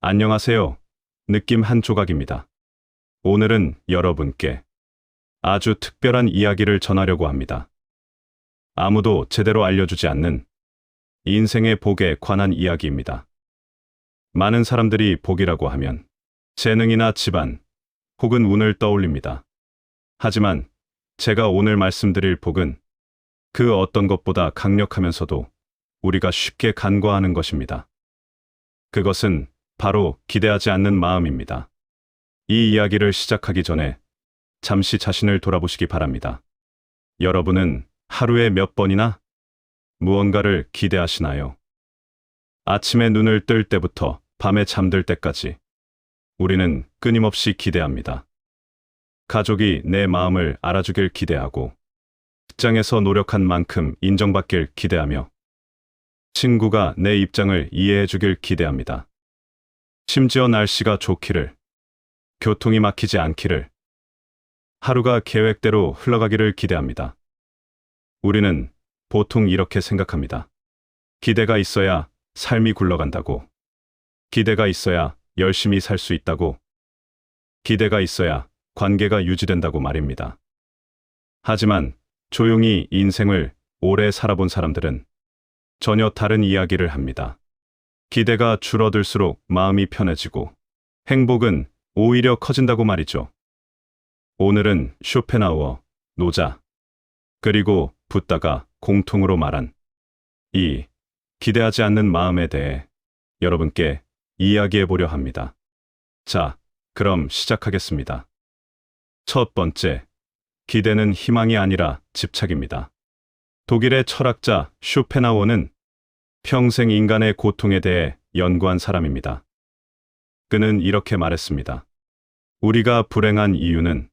안녕하세요. 느낌 한 조각입니다. 오늘은 여러분께 아주 특별한 이야기를 전하려고 합니다. 아무도 제대로 알려주지 않는 인생의 복에 관한 이야기입니다. 많은 사람들이 복이라고 하면 재능이나 집안 혹은 운을 떠올립니다. 하지만 제가 오늘 말씀드릴 복은 그 어떤 것보다 강력하면서도 우리가 쉽게 간과하는 것입니다. 그것은 바로 기대하지 않는 마음입니다. 이 이야기를 시작하기 전에 잠시 자신을 돌아보시기 바랍니다. 여러분은 하루에 몇 번이나 무언가를 기대하시나요? 아침에 눈을 뜰 때부터 밤에 잠들 때까지 우리는 끊임없이 기대합니다. 가족이 내 마음을 알아주길 기대하고, 직장에서 노력한 만큼 인정받길 기대하며, 친구가 내 입장을 이해해주길 기대합니다. 심지어 날씨가 좋기를, 교통이 막히지 않기를, 하루가 계획대로 흘러가기를 기대합니다. 우리는 보통 이렇게 생각합니다. 기대가 있어야 삶이 굴러간다고. 기대가 있어야 열심히 살 수 있다고. 기대가 있어야 관계가 유지된다고 말입니다. 하지만 조용히 인생을 오래 살아본 사람들은 전혀 다른 이야기를 합니다. 기대가 줄어들수록 마음이 편해지고 행복은 오히려 커진다고 말이죠. 오늘은 쇼펜하우어, 노자, 그리고 붓다가 공통으로 말한 이 기대하지 않는 마음에 대해 여러분께 이야기해 보려 합니다. 자, 그럼 시작하겠습니다. 첫 번째, 기대는 희망이 아니라 집착입니다. 독일의 철학자 쇼펜하우어는 평생 인간의 고통에 대해 연구한 사람입니다. 그는 이렇게 말했습니다. 우리가 불행한 이유는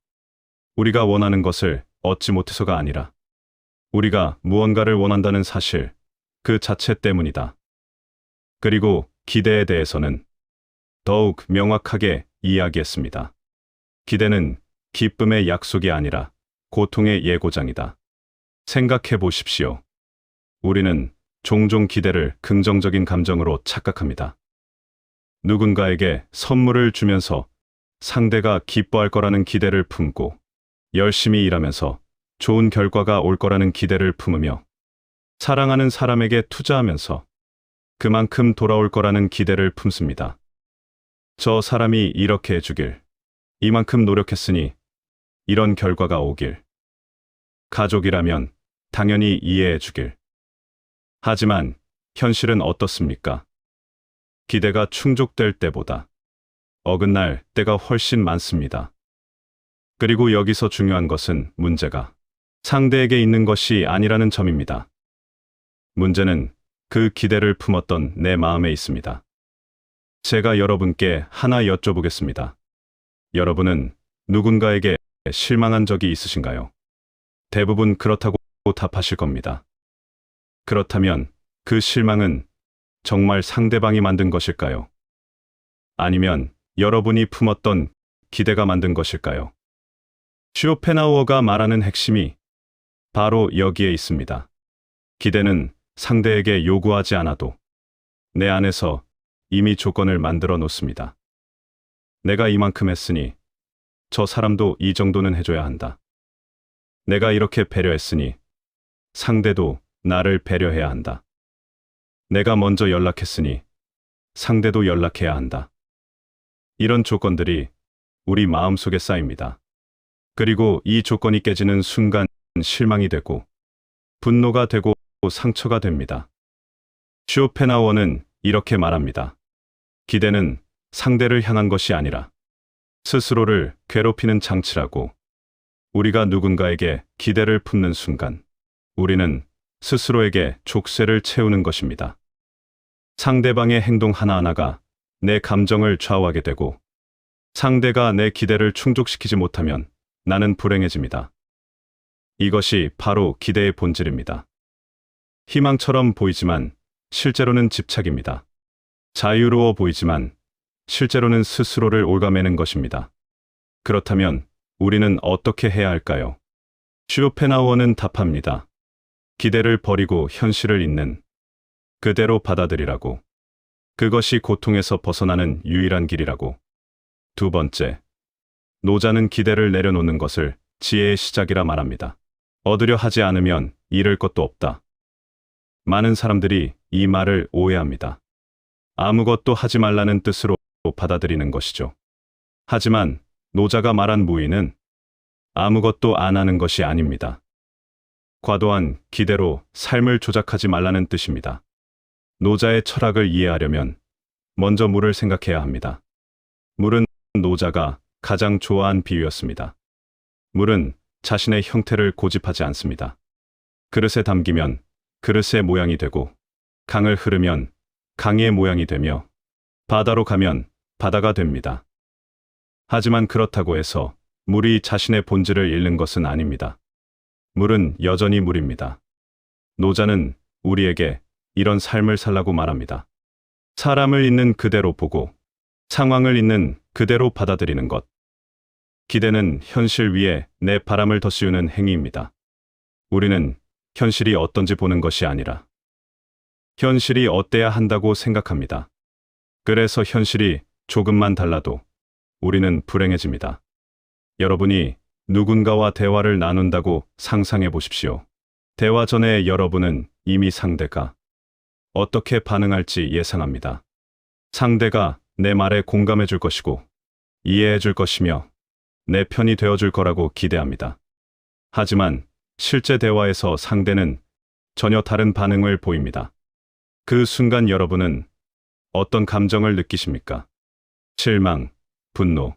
우리가 원하는 것을 얻지 못해서가 아니라 우리가 무언가를 원한다는 사실 그 자체 때문이다. 그리고 기대에 대해서는 더욱 명확하게 이야기했습니다. 기대는 기쁨의 약속이 아니라 고통의 예고장이다. 생각해 보십시오. 우리는 종종 기대를 긍정적인 감정으로 착각합니다. 누군가에게 선물을 주면서 상대가 기뻐할 거라는 기대를 품고, 열심히 일하면서 좋은 결과가 올 거라는 기대를 품으며, 사랑하는 사람에게 투자하면서 그만큼 돌아올 거라는 기대를 품습니다. 저 사람이 이렇게 해주길, 이만큼 노력했으니 이런 결과가 오길, 가족이라면 당연히 이해해 주길. 하지만 현실은 어떻습니까? 기대가 충족될 때보다 어긋날 때가 훨씬 많습니다. 그리고 여기서 중요한 것은 문제가 상대에게 있는 것이 아니라는 점입니다. 문제는 그 기대를 품었던 내 마음에 있습니다. 제가 여러분께 하나 여쭤보겠습니다. 여러분은 누군가에게 실망한 적이 있으신가요? 대부분 그렇다고 답하실 겁니다. 그렇다면 그 실망은 정말 상대방이 만든 것일까요? 아니면 여러분이 품었던 기대가 만든 것일까요? 쇼펜하우어가 말하는 핵심이 바로 여기에 있습니다. 기대는 상대에게 요구하지 않아도 내 안에서 이미 조건을 만들어 놓습니다. 내가 이만큼 했으니 저 사람도 이 정도는 해줘야 한다. 내가 이렇게 배려했으니 상대도 나를 배려해야 한다. 내가 먼저 연락했으니 상대도 연락해야 한다. 이런 조건들이 우리 마음속에 쌓입니다. 그리고 이 조건이 깨지는 순간 실망이 되고 분노가 되고 상처가 됩니다. 쇼펜하우어는 이렇게 말합니다. 기대는 상대를 향한 것이 아니라 스스로를 괴롭히는 장치라고. 우리가 누군가에게 기대를 품는 순간 우리는 스스로에게 족쇄를 채우는 것입니다. 상대방의 행동 하나하나가 내 감정을 좌우하게 되고, 상대가 내 기대를 충족시키지 못하면 나는 불행해집니다. 이것이 바로 기대의 본질입니다. 희망처럼 보이지만 실제로는 집착입니다. 자유로워 보이지만 실제로는 스스로를 옭아매는 것입니다. 그렇다면 우리는 어떻게 해야 할까요? 쇼펜하우어는 답합니다. 기대를 버리고 현실을 있는 그대로 받아들이라고. 그것이 고통에서 벗어나는 유일한 길이라고. 두 번째, 노자는 기대를 내려놓는 것을 지혜의 시작이라 말합니다. 얻으려 하지 않으면 잃을 것도 없다. 많은 사람들이 이 말을 오해합니다. 아무것도 하지 말라는 뜻으로 받아들이는 것이죠. 하지만 노자가 말한 무의는 아무것도 안 하는 것이 아닙니다. 과도한 기대로 삶을 조작하지 말라는 뜻입니다. 노자의 철학을 이해하려면 먼저 물을 생각해야 합니다. 물은 노자가 가장 좋아한 비유였습니다. 물은 자신의 형태를 고집하지 않습니다. 그릇에 담기면 그릇의 모양이 되고, 강을 흐르면 강의 모양이 되며, 바다로 가면 바다가 됩니다. 하지만 그렇다고 해서 물이 자신의 본질을 잃는 것은 아닙니다. 물은 여전히 물입니다. 노자는 우리에게 이런 삶을 살라고 말합니다. 사람을 있는 그대로 보고 상황을 있는 그대로 받아들이는 것. 기대는 현실 위에 내 바람을 덧씌우는 행위입니다. 우리는 현실이 어떤지 보는 것이 아니라 현실이 어때야 한다고 생각합니다. 그래서 현실이 조금만 달라도 우리는 불행해집니다. 여러분이 누군가와 대화를 나눈다고 상상해 보십시오. 대화 전에 여러분은 이미 상대가 어떻게 반응할지 예상합니다. 상대가 내 말에 공감해 줄 것이고 이해해 줄 것이며 내 편이 되어 줄 거라고 기대합니다. 하지만 실제 대화에서 상대는 전혀 다른 반응을 보입니다. 그 순간 여러분은 어떤 감정을 느끼십니까? 실망, 분노,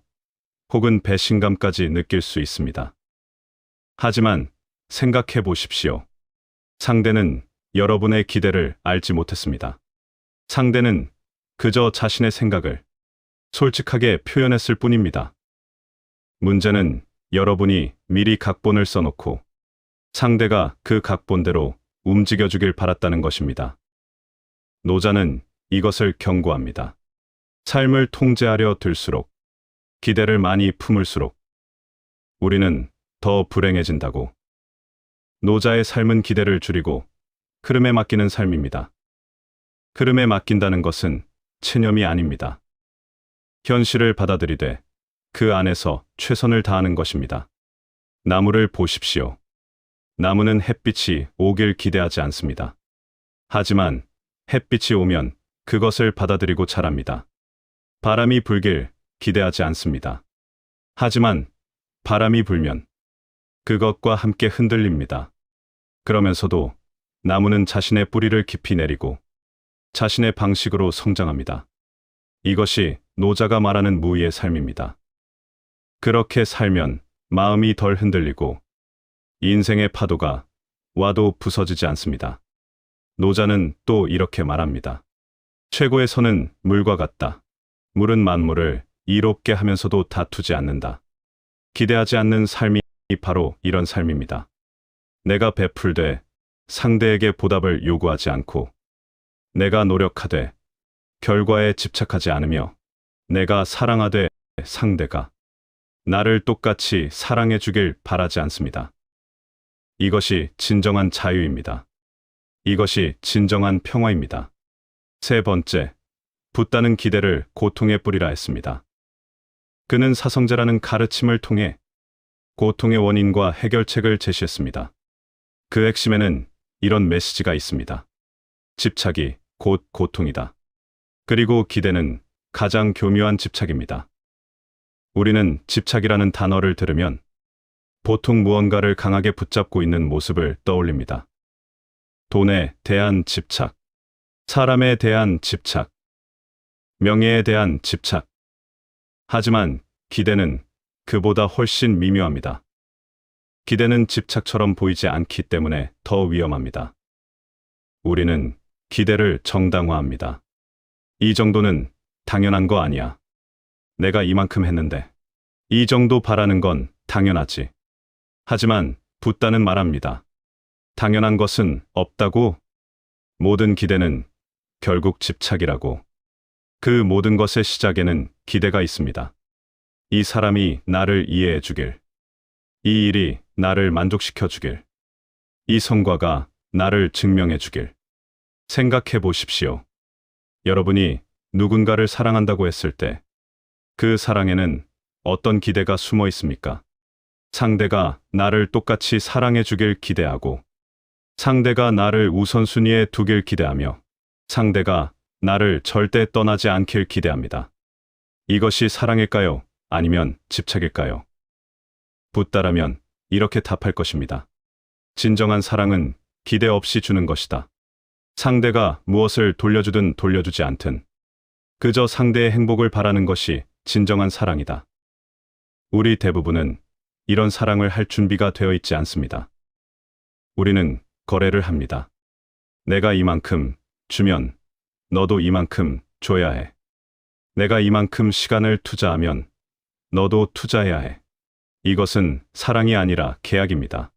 혹은 배신감까지 느낄 수 있습니다. 하지만 생각해 보십시오. 상대는 여러분의 기대를 알지 못했습니다. 상대는 그저 자신의 생각을 솔직하게 표현했을 뿐입니다. 문제는 여러분이 미리 각본을 써놓고 상대가 그 각본대로 움직여주길 바랐다는 것입니다. 노자는 이것을 경고합니다. 삶을 통제하려 들수록, 기대를 많이 품을수록 우리는 더 불행해진다고. 노자의 삶은 기대를 줄이고 흐름에 맡기는 삶입니다. 흐름에 맡긴다는 것은 체념이 아닙니다. 현실을 받아들이되 그 안에서 최선을 다하는 것입니다. 나무를 보십시오. 나무는 햇빛이 오길 기대하지 않습니다. 하지만 햇빛이 오면 그것을 받아들이고 자랍니다. 바람이 불길 기대하지 않습니다. 하지만 바람이 불면 그것과 함께 흔들립니다. 그러면서도 나무는 자신의 뿌리를 깊이 내리고 자신의 방식으로 성장합니다. 이것이 노자가 말하는 무의의 삶입니다. 그렇게 살면 마음이 덜 흔들리고 인생의 파도가 와도 부서지지 않습니다. 노자는 또 이렇게 말합니다. 최고의 선은 물과 같다. 물은 만물을 이롭게 하면서도 다투지 않는다. 기대하지 않는 삶이 바로 이런 삶입니다. 내가 베풀되 상대에게 보답을 요구하지 않고, 내가 노력하되 결과에 집착하지 않으며, 내가 사랑하되 상대가 나를 똑같이 사랑해 주길 바라지 않습니다. 이것이 진정한 자유입니다. 이것이 진정한 평화입니다. 세 번째, 붓다는 기대를 고통의 뿌리라 했습니다. 그는 사성제라는 가르침을 통해 고통의 원인과 해결책을 제시했습니다. 그 핵심에는 이런 메시지가 있습니다. 집착이 곧 고통이다. 그리고 기대는 가장 교묘한 집착입니다. 우리는 집착이라는 단어를 들으면 보통 무언가를 강하게 붙잡고 있는 모습을 떠올립니다. 돈에 대한 집착, 사람에 대한 집착, 명예에 대한 집착. 하지만 기대는 그보다 훨씬 미묘합니다. 기대는 집착처럼 보이지 않기 때문에 더 위험합니다. 우리는 기대를 정당화합니다. 이 정도는 당연한 거 아니야. 내가 이만큼 했는데 이 정도 바라는 건 당연하지. 하지만 붓다는 말합니다. 당연한 것은 없다고. 모든 기대는 결국 집착이라고. 그 모든 것의 시작에는 기대가 있습니다. 이 사람이 나를 이해해 주길. 이 일이 나를 만족시켜 주길. 이 성과가 나를 증명해 주길. 생각해 보십시오. 여러분이 누군가를 사랑한다고 했을 때 그 사랑에는 어떤 기대가 숨어 있습니까? 상대가 나를 똑같이 사랑해 주길 기대하고, 상대가 나를 우선순위에 두길 기대하며, 상대가 나를 절대 떠나지 않길 기대합니다. 이것이 사랑일까요? 아니면 집착일까요? 붓다라면 이렇게 답할 것입니다. 진정한 사랑은 기대 없이 주는 것이다. 상대가 무엇을 돌려주든 돌려주지 않든 그저 상대의 행복을 바라는 것이 진정한 사랑이다. 우리 대부분은 이런 사랑을 할 준비가 되어 있지 않습니다. 우리는 거래를 합니다. 내가 이만큼 주면 너도 이만큼 줘야 해. 내가 이만큼 시간을 투자하면 너도 투자해야 해. 이것은 사랑이 아니라 계약입니다.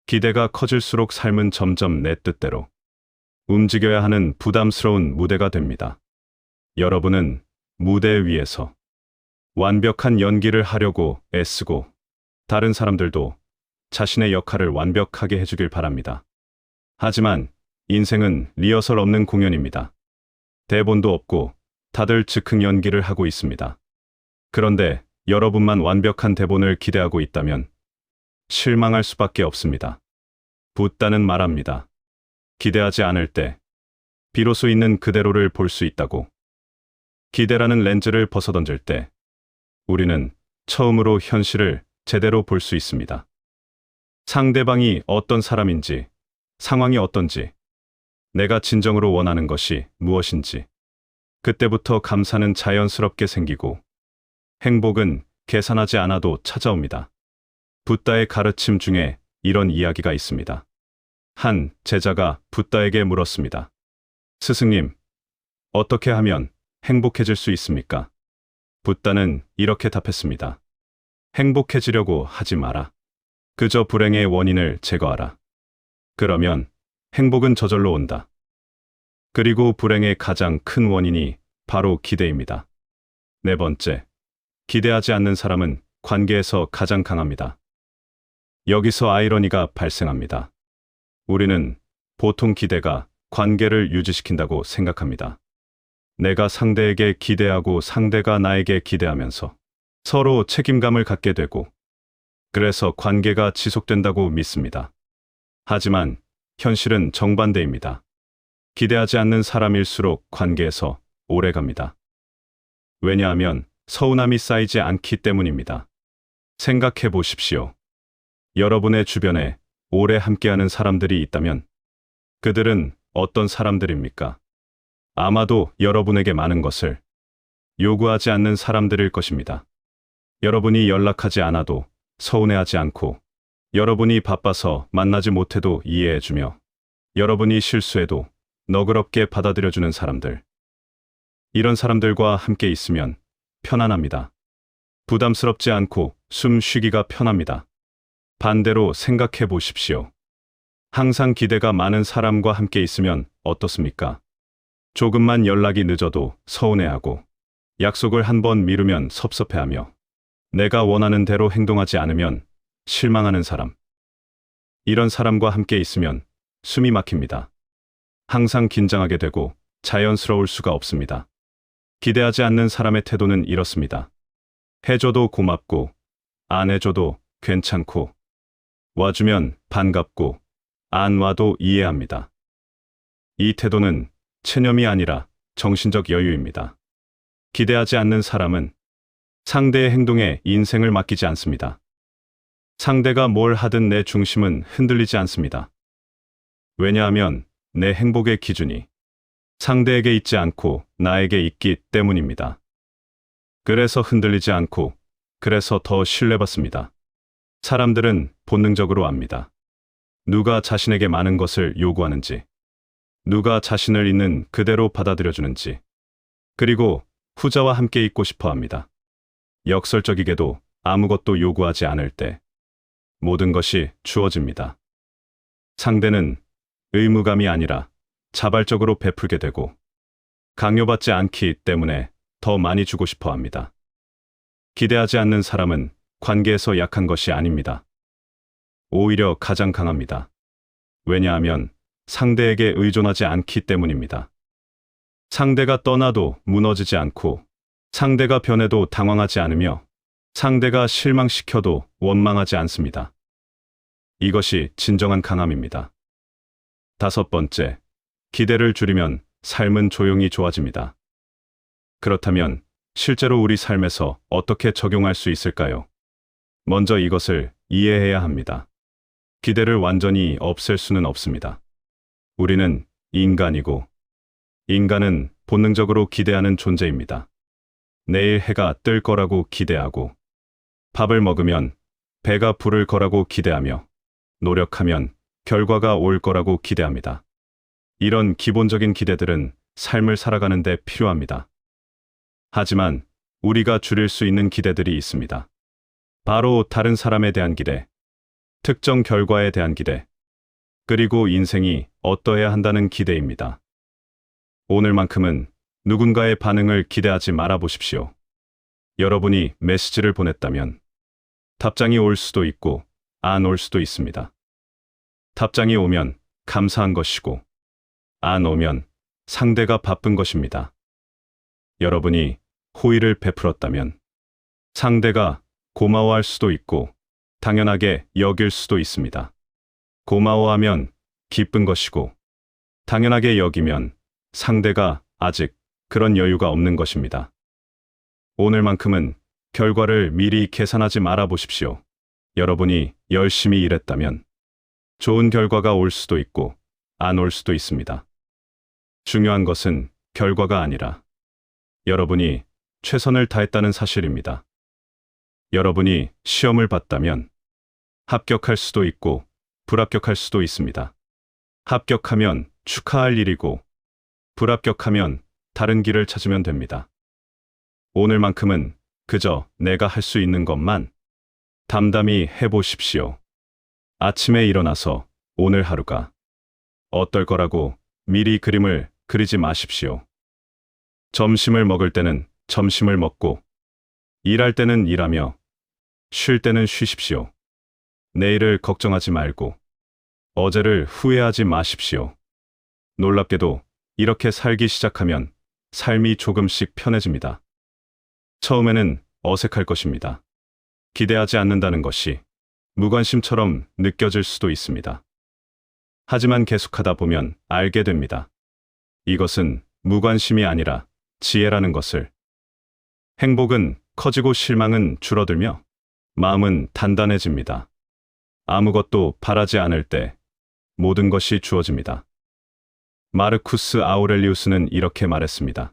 기대가 커질수록 삶은 점점 내 뜻대로 움직여야 하는 부담스러운 무대가 됩니다. 여러분은 무대 위에서 완벽한 연기를 하려고 애쓰고, 다른 사람들도 자신의 역할을 완벽하게 해주길 바랍니다. 하지만 인생은 리허설 없는 공연입니다. 대본도 없고 다들 즉흥 연기를 하고 있습니다. 그런데 여러분만 완벽한 대본을 기대하고 있다면 실망할 수밖에 없습니다. 붓다는 말합니다. 기대하지 않을 때 비로소 있는 그대로를 볼 수 있다고. 기대라는 렌즈를 벗어던질 때 우리는 처음으로 현실을 제대로 볼 수 있습니다. 상대방이 어떤 사람인지, 상황이 어떤지, 내가 진정으로 원하는 것이 무엇인지, 그때부터 감사는 자연스럽게 생기고 행복은 계산하지 않아도 찾아옵니다. 붓다의 가르침 중에 이런 이야기가 있습니다. 한 제자가 붓다에게 물었습니다. 스승님, 어떻게 하면 행복해질 수 있습니까? 붓다는 이렇게 답했습니다. 행복해지려고 하지 마라. 그저 불행의 원인을 제거하라. 그러면 행복은 저절로 온다. 그리고 불행의 가장 큰 원인이 바로 기대입니다. 네 번째, 기대하지 않는 사람은 관계에서 가장 강합니다. 여기서 아이러니가 발생합니다. 우리는 보통 기대가 관계를 유지시킨다고 생각합니다. 내가 상대에게 기대하고 상대가 나에게 기대하면서 서로 책임감을 갖게 되고, 그래서 관계가 지속된다고 믿습니다. 하지만 현실은 정반대입니다. 기대하지 않는 사람일수록 관계에서 오래 갑니다. 왜냐하면 서운함이 쌓이지 않기 때문입니다. 생각해 보십시오. 여러분의 주변에 오래 함께하는 사람들이 있다면 그들은 어떤 사람들입니까? 아마도 여러분에게 많은 것을 요구하지 않는 사람들일 것입니다. 여러분이 연락하지 않아도 서운해하지 않고, 여러분이 바빠서 만나지 못해도 이해해주며, 여러분이 실수해도 너그럽게 받아들여주는 사람들. 이런 사람들과 함께 있으면 편안합니다. 부담스럽지 않고 숨 쉬기가 편합니다. 반대로 생각해 보십시오. 항상 기대가 많은 사람과 함께 있으면 어떻습니까? 조금만 연락이 늦어도 서운해하고, 약속을 한 번 미루면 섭섭해하며, 내가 원하는 대로 행동하지 않으면 실망하는 사람. 이런 사람과 함께 있으면 숨이 막힙니다. 항상 긴장하게 되고 자연스러울 수가 없습니다. 기대하지 않는 사람의 태도는 이렇습니다. 해줘도 고맙고, 안 해줘도 괜찮고, 와주면 반갑고, 안 와도 이해합니다. 이 태도는 체념이 아니라 정신적 여유입니다. 기대하지 않는 사람은 상대의 행동에 인생을 맡기지 않습니다. 상대가 뭘 하든 내 중심은 흔들리지 않습니다. 왜냐하면 내 행복의 기준이 상대에게 있지 않고 나에게 있기 때문입니다. 그래서 흔들리지 않고, 그래서 더 신뢰받습니다. 사람들은 본능적으로 압니다. 누가 자신에게 많은 것을 요구하는지, 누가 자신을 있는 그대로 받아들여주는지, 그리고 후자와 함께 있고 싶어 합니다. 역설적이게도 아무것도 요구하지 않을 때 모든 것이 주어집니다. 상대는 의무감이 아니라 자발적으로 베풀게 되고, 강요받지 않기 때문에 더 많이 주고 싶어 합니다. 기대하지 않는 사람은 관계에서 약한 것이 아닙니다. 오히려 가장 강합니다. 왜냐하면 상대에게 의존하지 않기 때문입니다. 상대가 떠나도 무너지지 않고, 상대가 변해도 당황하지 않으며, 상대가 실망시켜도 원망하지 않습니다. 이것이 진정한 강함입니다. 다섯 번째, 기대를 줄이면 삶은 조용히 좋아집니다. 그렇다면 실제로 우리 삶에서 어떻게 적용할 수 있을까요? 먼저 이것을 이해해야 합니다. 기대를 완전히 없앨 수는 없습니다. 우리는 인간이고, 인간은 본능적으로 기대하는 존재입니다. 내일 해가 뜰 거라고 기대하고, 밥을 먹으면 배가 부를 거라고 기대하며, 노력하면 결과가 올 거라고 기대합니다. 이런 기본적인 기대들은 삶을 살아가는 데 필요합니다. 하지만 우리가 줄일 수 있는 기대들이 있습니다. 바로 다른 사람에 대한 기대, 특정 결과에 대한 기대, 그리고 인생이 어떠해야 한다는 기대입니다. 오늘만큼은 누군가의 반응을 기대하지 말아 보십시오. 여러분이 메시지를 보냈다면 답장이 올 수도 있고 안 올 수도 있습니다. 답장이 오면 감사한 것이고 안 오면 상대가 바쁜 것입니다. 여러분이 호의를 베풀었다면 상대가 고마워할 수도 있고 당연하게 여길 수도 있습니다. 고마워하면 기쁜 것이고 당연하게 여기면 상대가 아직 그런 여유가 없는 것입니다. 오늘만큼은 결과를 미리 계산하지 말아 보십시오. 여러분이 열심히 일했다면 좋은 결과가 올 수도 있고 안 올 수도 있습니다. 중요한 것은 결과가 아니라 여러분이 최선을 다했다는 사실입니다. 여러분이 시험을 봤다면 합격할 수도 있고 불합격할 수도 있습니다. 합격하면 축하할 일이고 불합격하면 다른 길을 찾으면 됩니다. 오늘만큼은 그저 내가 할 수 있는 것만 담담히 해보십시오. 아침에 일어나서 오늘 하루가 어떨 거라고 미리 그림을 그리지 마십시오. 점심을 먹을 때는 점심을 먹고 일할 때는 일하며 쉴 때는 쉬십시오. 내일을 걱정하지 말고 어제를 후회하지 마십시오. 놀랍게도 이렇게 살기 시작하면 삶이 조금씩 편해집니다. 처음에는 어색할 것입니다. 기대하지 않는다는 것이 무관심처럼 느껴질 수도 있습니다. 하지만 계속하다 보면 알게 됩니다. 이것은 무관심이 아니라 지혜라는 것을. 행복은 커지고 실망은 줄어들며 마음은 단단해집니다. 아무것도 바라지 않을 때 모든 것이 주어집니다. 마르쿠스 아우렐리우스는 이렇게 말했습니다.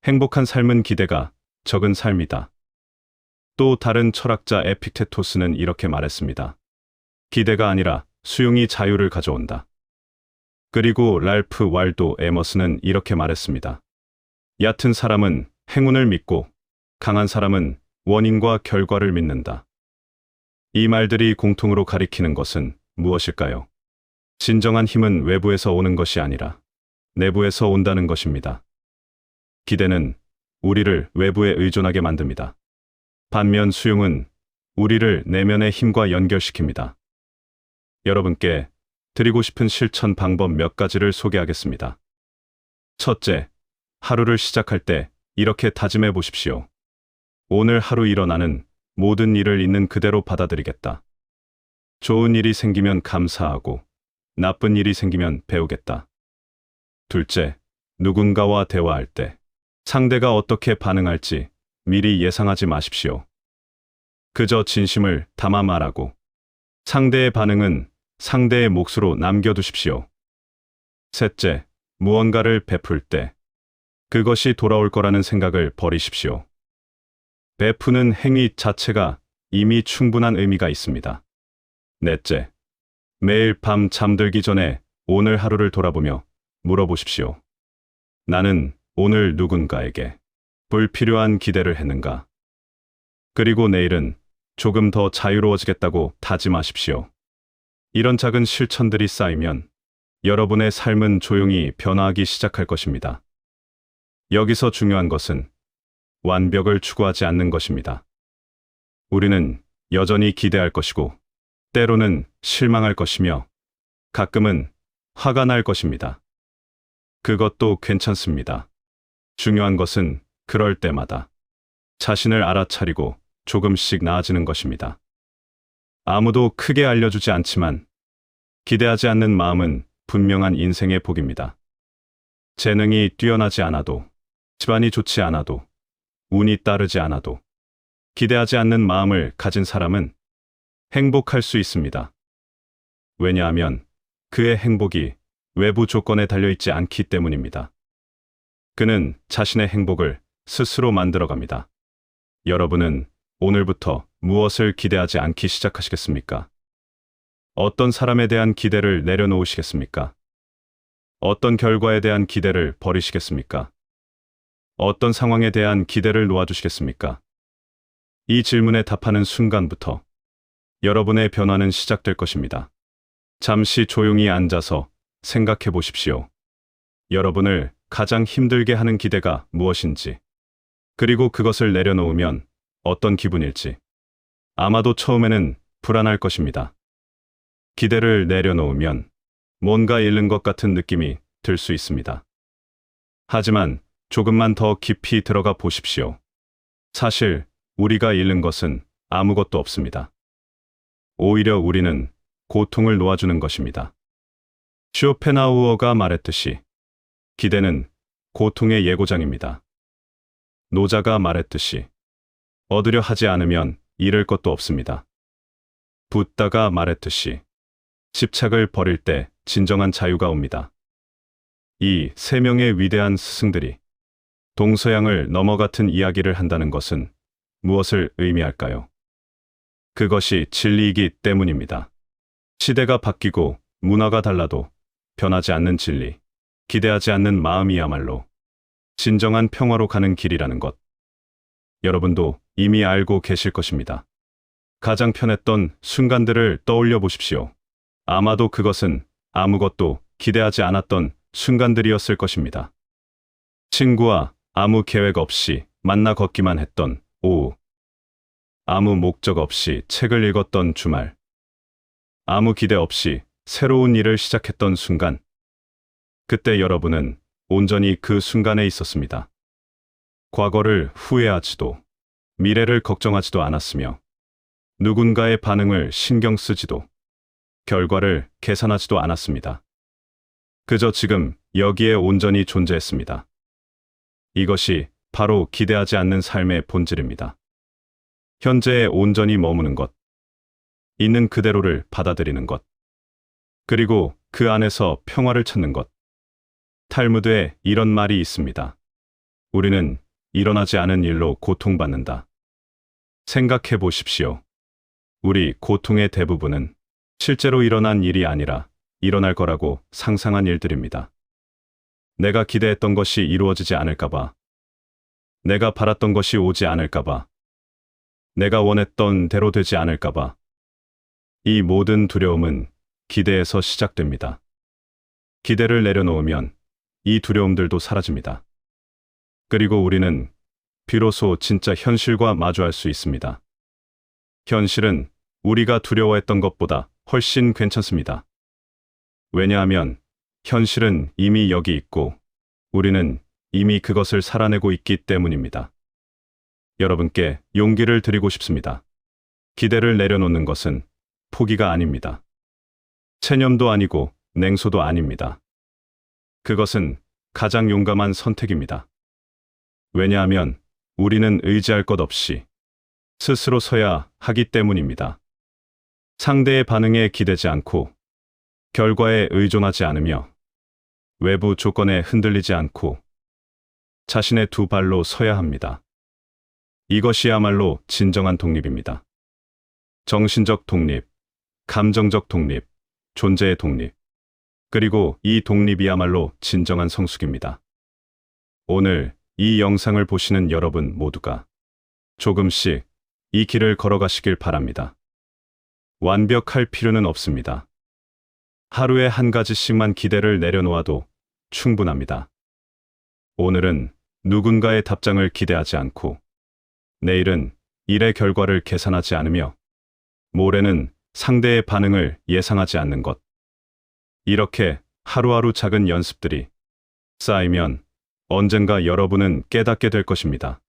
행복한 삶은 기대가 적은 삶이다. 또 다른 철학자 에픽테토스는 이렇게 말했습니다. 기대가 아니라 수용이 자유를 가져온다. 그리고 랄프 waldo 에머슨은 이렇게 말했습니다. 얕은 사람은 행운을 믿고 강한 사람은 원인과 결과를 믿는다. 이 말들이 공통으로 가리키는 것은 무엇일까요? 진정한 힘은 외부에서 오는 것이 아니라 내부에서 온다는 것입니다. 기대는 우리를 외부에 의존하게 만듭니다. 반면 수용은 우리를 내면의 힘과 연결시킵니다. 여러분께 드리고 싶은 실천 방법 몇 가지를 소개하겠습니다. 첫째, 하루를 시작할 때 이렇게 다짐해 보십시오. 오늘 하루 일어나는 모든 일을 있는 그대로 받아들이겠다. 좋은 일이 생기면 감사하고 나쁜 일이 생기면 배우겠다. 둘째, 누군가와 대화할 때 상대가 어떻게 반응할지 미리 예상하지 마십시오. 그저 진심을 담아 말하고 상대의 반응은 상대의 몫으로 남겨두십시오. 셋째, 무언가를 베풀 때 그것이 돌아올 거라는 생각을 버리십시오. 베푸는 행위 자체가 이미 충분한 의미가 있습니다. 넷째, 매일 밤 잠들기 전에 오늘 하루를 돌아보며 물어보십시오. 나는 오늘 누군가에게 불필요한 기대를 했는가? 그리고 내일은 조금 더 자유로워지겠다고 다짐하십시오. 이런 작은 실천들이 쌓이면 여러분의 삶은 조용히 변화하기 시작할 것입니다. 여기서 중요한 것은 완벽을 추구하지 않는 것입니다. 우리는 여전히 기대할 것이고 때로는 실망할 것이며 가끔은 화가 날 것입니다. 그것도 괜찮습니다. 중요한 것은 그럴 때마다 자신을 알아차리고 조금씩 나아지는 것입니다. 아무도 크게 알려주지 않지만 기대하지 않는 마음은 분명한 인생의 복입니다. 재능이 뛰어나지 않아도, 집안이 좋지 않아도, 운이 따르지 않아도, 기대하지 않는 마음을 가진 사람은 행복할 수 있습니다. 왜냐하면 그의 행복이 외부 조건에 달려있지 않기 때문입니다. 그는 자신의 행복을 스스로 만들어갑니다. 여러분은 오늘부터 무엇을 기대하지 않기 시작하시겠습니까? 어떤 사람에 대한 기대를 내려놓으시겠습니까? 어떤 결과에 대한 기대를 버리시겠습니까? 어떤 상황에 대한 기대를 놓아주시겠습니까? 이 질문에 답하는 순간부터 여러분의 변화는 시작될 것입니다. 잠시 조용히 앉아서 생각해 보십시오. 여러분을 가장 힘들게 하는 기대가 무엇인지, 그리고 그것을 내려놓으면 어떤 기분일지. 아마도 처음에는 불안할 것입니다. 기대를 내려놓으면 뭔가 잃는 것 같은 느낌이 들 수 있습니다. 하지만 조금만 더 깊이 들어가 보십시오. 사실 우리가 잃는 것은 아무것도 없습니다. 오히려 우리는 고통을 놓아주는 것입니다. 쇼펜하우어가 말했듯이 기대는 고통의 예고장입니다. 노자가 말했듯이 얻으려 하지 않으면 잃을 것도 없습니다. 붓다가 말했듯이 집착을 버릴 때 진정한 자유가 옵니다. 이 세 명의 위대한 스승들이 동서양을 넘어 같은 이야기를 한다는 것은 무엇을 의미할까요? 그것이 진리이기 때문입니다. 시대가 바뀌고 문화가 달라도 변하지 않는 진리, 기대하지 않는 마음이야말로 진정한 평화로 가는 길이라는 것. 여러분도 이미 알고 계실 것입니다. 가장 편했던 순간들을 떠올려 보십시오. 아마도 그것은 아무것도 기대하지 않았던 순간들이었을 것입니다. 친구와 아무 계획 없이 만나 걷기만 했던 오후, 아무 목적 없이 책을 읽었던 주말, 아무 기대 없이 새로운 일을 시작했던 순간, 그때 여러분은 온전히 그 순간에 있었습니다. 과거를 후회하지도, 미래를 걱정하지도 않았으며, 누군가의 반응을 신경 쓰지도, 결과를 계산하지도 않았습니다. 그저 지금 여기에 온전히 존재했습니다. 이것이 바로 기대하지 않는 삶의 본질입니다. 현재에 온전히 머무는 것, 있는 그대로를 받아들이는 것, 그리고 그 안에서 평화를 찾는 것. 탈무드에 이런 말이 있습니다. 우리는 일어나지 않은 일로 고통받는다. 생각해 보십시오. 우리 고통의 대부분은 실제로 일어난 일이 아니라 일어날 거라고 상상한 일들입니다. 내가 기대했던 것이 이루어지지 않을까봐, 내가 바랐던 것이 오지 않을까봐, 내가 원했던 대로 되지 않을까봐. 이 모든 두려움은 기대에서 시작됩니다. 기대를 내려놓으면 이 두려움들도 사라집니다. 그리고 우리는 비로소 진짜 현실과 마주할 수 있습니다. 현실은 우리가 두려워했던 것보다 훨씬 괜찮습니다. 왜냐하면 현실은 이미 여기 있고 우리는 이미 그것을 살아내고 있기 때문입니다. 여러분께 용기를 드리고 싶습니다. 기대를 내려놓는 것은 포기가 아닙니다. 체념도 아니고 냉소도 아닙니다. 그것은 가장 용감한 선택입니다. 왜냐하면 우리는 의지할 것 없이 스스로 서야 하기 때문입니다. 상대의 반응에 기대지 않고 결과에 의존하지 않으며 외부 조건에 흔들리지 않고 자신의 두 발로 서야 합니다. 이것이야말로 진정한 독립입니다. 정신적 독립, 감정적 독립, 존재의 독립, 그리고 이 독립이야말로 진정한 성숙입니다. 오늘 이 영상을 보시는 여러분 모두가 조금씩 이 길을 걸어가시길 바랍니다. 완벽할 필요는 없습니다. 하루에 한 가지씩만 기대를 내려놓아도 충분합니다. 오늘은 누군가의 답장을 기대하지 않고, 내일은 일의 결과를 계산하지 않으며, 모레는 상대의 반응을 예상하지 않는 것. 이렇게 하루하루 작은 연습들이 쌓이면 언젠가 여러분은 깨닫게 될 것입니다.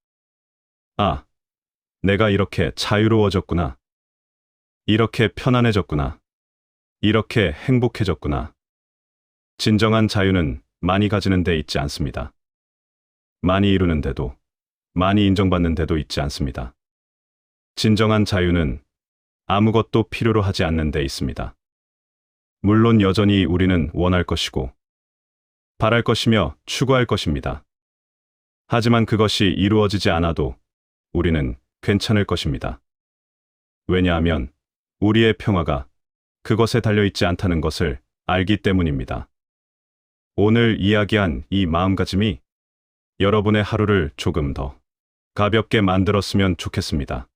아, 내가 이렇게 자유로워졌구나. 이렇게 편안해졌구나. 이렇게 행복해졌구나. 진정한 자유는 많이 가지는 데 있지 않습니다. 많이 이루는데도, 많이 인정받는 데도 있지 않습니다. 진정한 자유는 아무것도 필요로 하지 않는 데 있습니다. 물론 여전히 우리는 원할 것이고, 바랄 것이며 추구할 것입니다. 하지만 그것이 이루어지지 않아도 우리는 괜찮을 것입니다. 왜냐하면 우리의 평화가 그것에 달려있지 않다는 것을 알기 때문입니다. 오늘 이야기한 이 마음가짐이 여러분의 하루를 조금 더 가볍게 만들었으면 좋겠습니다.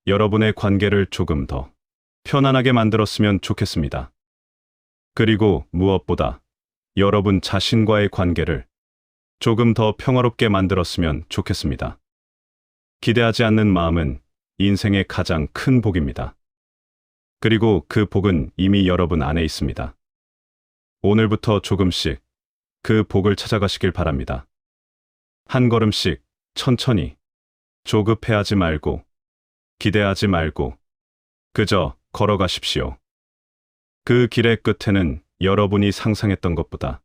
여러분의 관계를 조금 더 편안하게 만들었으면 좋겠습니다. 그리고 무엇보다 여러분 자신과의 관계를 조금 더 평화롭게 만들었으면 좋겠습니다. 기대하지 않는 마음은 인생의 가장 큰 복입니다. 그리고 그 복은 이미 여러분 안에 있습니다. 오늘부터 조금씩 그 복을 찾아가시길 바랍니다. 한 걸음씩 천천히, 조급해하지 말고, 기대하지 말고, 그저 걸어가십시오. 그 길의 끝에는 여러분이 상상했던 것보다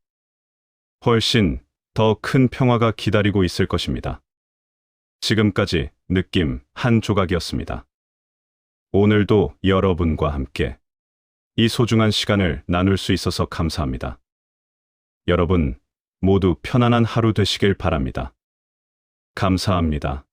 훨씬 더 큰 평화가 기다리고 있을 것입니다. 지금까지 느낌 한 조각이었습니다. 오늘도 여러분과 함께 이 소중한 시간을 나눌 수 있어서 감사합니다. 여러분 모두 편안한 하루 되시길 바랍니다. 감사합니다.